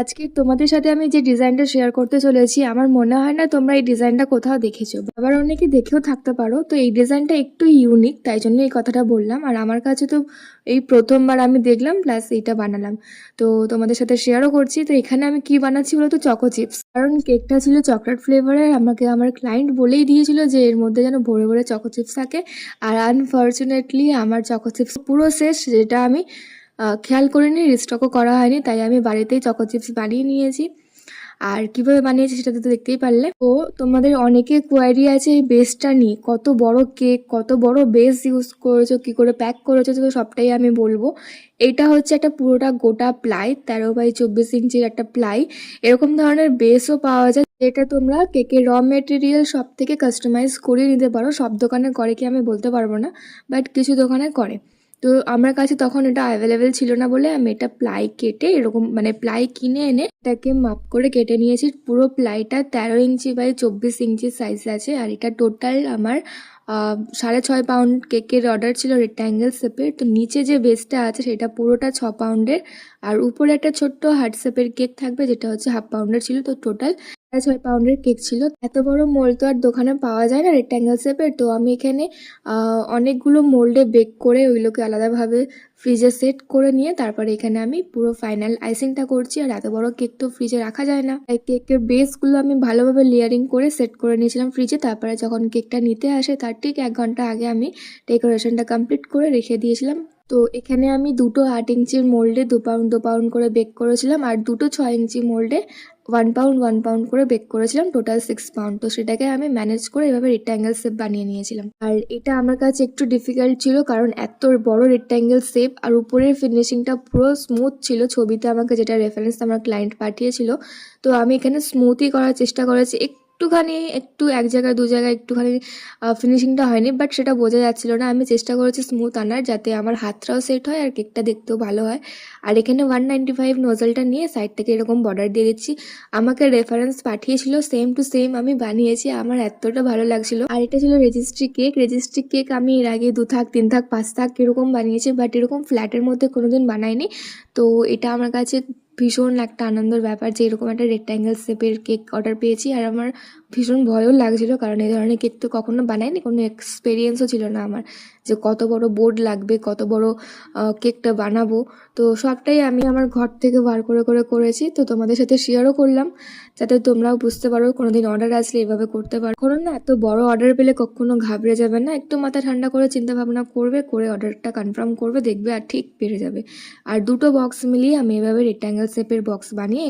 আজকে তোমাদের সাথে আমি যে ডিজাইনটা শেয়ার করতে চলেছি, আমার মনে হয় না তোমরা এই ডিজাইনটা কোথাও দেখেছো, আবার অনেকে দেখেও থাকতে পারো। তো এই ডিজাইনটা একটু ইউনিক, তাই জন্য এই কথাটা বললাম। আর আমার কাছে তো এই প্রথমবার আমি দেখলাম, প্লাস এইটা বানালাম, তো তোমাদের সাথে শেয়ারও করছি। তো এখানে আমি কি বানাচ্ছি বলো তো, চকো চিপস। কারণ কেকটা ছিল চকলেট ফ্লেভারের, আমাকে আমার ক্লায়েন্ট বলেই দিয়েছিল যে এর মধ্যে যেন ভরে ভরে চকো চিপস থাকে। আর আনফর্চুনেটলি আমার চকো চিপস পুরো শেষ, যেটা আমি খেয়াল করিনি, রিস্টকও করা হয়নি, তাই আমি বাড়িতেই চকো চিপস বানিয়ে নিয়েছি। আর কিভাবে বানিয়েছি সেটা তো দেখতেই পারলে। তো তোমাদের অনেকে কোয়ারি আছে এই বেসটা নিয়ে, কত বড় কেক, কত বড় বেস ইউজ করেছো, কি করে প্যাক করেছো, তো সবটাই আমি বলবো। এইটা হচ্ছে একটা পুরোটা গোটা প্লাই, 13x24 ইঞ্চির একটা প্লাই। এরকম ধরনের বেসও পাওয়া যায়, যেটা তোমরা কেকের র মেটেরিয়াল সব থেকে কাস্টমাইজ করে নিতে পারো। সব দোকানে করে কি আমি বলতে পারবো না, বাট কিছু দোকানে করে। তো আমার কাছে তখন এটা অ্যাভেলেবেল ছিল না বলে আমি এটা প্লাই কেটে এরকম, মানে প্লাই কিনে এনে এটাকে মাপ করে কেটে নিয়েছি। পুরো প্লাইটা 13 ইঞ্চি বাই 24 ইঞ্চি সাইজ আছে। আর এটা টোটাল আমার 6.5 পাউন্ড কেকের অর্ডার ছিল, রেক্ট্যাঙ্গেল শেপের। তো নিচে যে বেসটা আছে সেটা পুরোটা 6 পাউন্ডের, আর উপরে একটা ছোট্ট হার্ট শেপের কেক থাকবে, যেটা হচ্ছে 1/2 পাউন্ডের ছিল। তো টোটাল 6.5 পাউন্ডের কেক ছিল। এত বড় মোল্ড তো আর দোকানে পাওয়া যায় না রেক্ট্যাঙ্গেল শেপের। তো আমি এখানে অনেকগুলো মোল্ডে বেক করে ওইগুলোকে আলাদাভাবে ফ্রিজে সেট করে নিয়ে তারপরে এখানে আমি পুরো ফাইনাল আইসিংটা করছি। আর এত বড় কেক তো ফ্রিজে রাখা যায় না, তাই কেকের বেসগুলো আমি ভালোভাবে লেয়ারিং করে সেট করে নিয়েছিলাম ফ্রিজে। তারপরে যখন কেকটা নিতে আসে তার ঠিক 1 ঘন্টা আগে আমি ডেকোরেশনটা কমপ্লিট করে রেখে দিয়েছিলাম। তো এখানে আমি দুটো 8 ইঞ্চির মোল্ডে 2 পাউন্ড করে বেক করেছিলাম, আর দুটো 6 ইঞ্চি মোল্ডে 1 পাউন্ড করে বেক করেছিলাম, টোটাল 6 পাউন্ড। তো সেটাকে আমি ম্যানেজ করে এভাবে রেক্ট্যাঙ্গেল শেপ বানিয়ে নিয়েছিলাম। আর এটা আমার কাছে একটু ডিফিকাল্ট ছিল, কারণ এত বড় রেক্ট্যাঙ্গেল শেপ, আর উপরের ফিনিশিংটা পুরো স্মুথ ছিল। ছবিতে আমাকে যেটা রেফারেন্স আমার ক্লায়েন্ট পাঠিয়েছিল, তো আমি এখানে স্মুথই করার চেষ্টা করেছি। একটু এক জায়গায় দু জায়গায় একটুখানি ফিনিশিংটা হয়নি, বাট সেটা বোঝা যাচ্ছিল না। আমি চেষ্টা করেছি স্মুথ আনার, যাতে আমার হাতটাও সেট হয় আর কেকটা দেখতেও ভালো হয়। আর এখানে 195 নোজেলটা নিয়ে সাইড থেকে এরকম বর্ডার দিয়ে দিচ্ছি। আমাকে রেফারেন্স পাঠিয়েছিল, সেম টু সেম আমি বানিয়েছি, আমার এতটা ভালো লাগছিল। আর এটা ছিল রেজিস্ট্রি কেক আমি এর আগে 2 থাক 3 থাক 5 থাক এরকম বানিয়েছি, বাট এরকম ফ্ল্যাটের মধ্যে কোনোদিন বানাইনি। তো এটা আমার কাছে ভীষণ একটা আনন্দের ব্যাপার যে এরকম একটা রেক্ট্যাঙ্গেল শেপের কেক অর্ডার পেয়েছি। আর আমার ভীষণ ভয়ও লাগছিল, কারণ এই ধরনের কেক তো কখনো বানাইনি, কোনো এক্সপিরিয়েন্সও ছিল না আমার যে কত বড় বোর্ড লাগবে, কত বড় কেকটা বানাবো। তো সবটাই আমি আমার ঘর থেকে বার করে করে করেছি। তো তোমাদের সাথে শেয়ারও করলাম, যাতে তোমরাও বুঝতে পারো কোনোদিন অর্ডার আসলে এভাবে করতে পারো। কোনো না, এত বড় অর্ডার পেলে কখনো ঘাবড়ে যাবে না, একটু মাথা ঠান্ডা করে চিন্তা ভাবনা করবে, করে অর্ডারটা কনফার্ম করবে, দেখবে আর ঠিক পেরে যাবে। আর দুটো বক্স মিলিয়ে আমি এভাবে রেক্ট্যাঙ্গেল শেপের বক্স বানিয়ে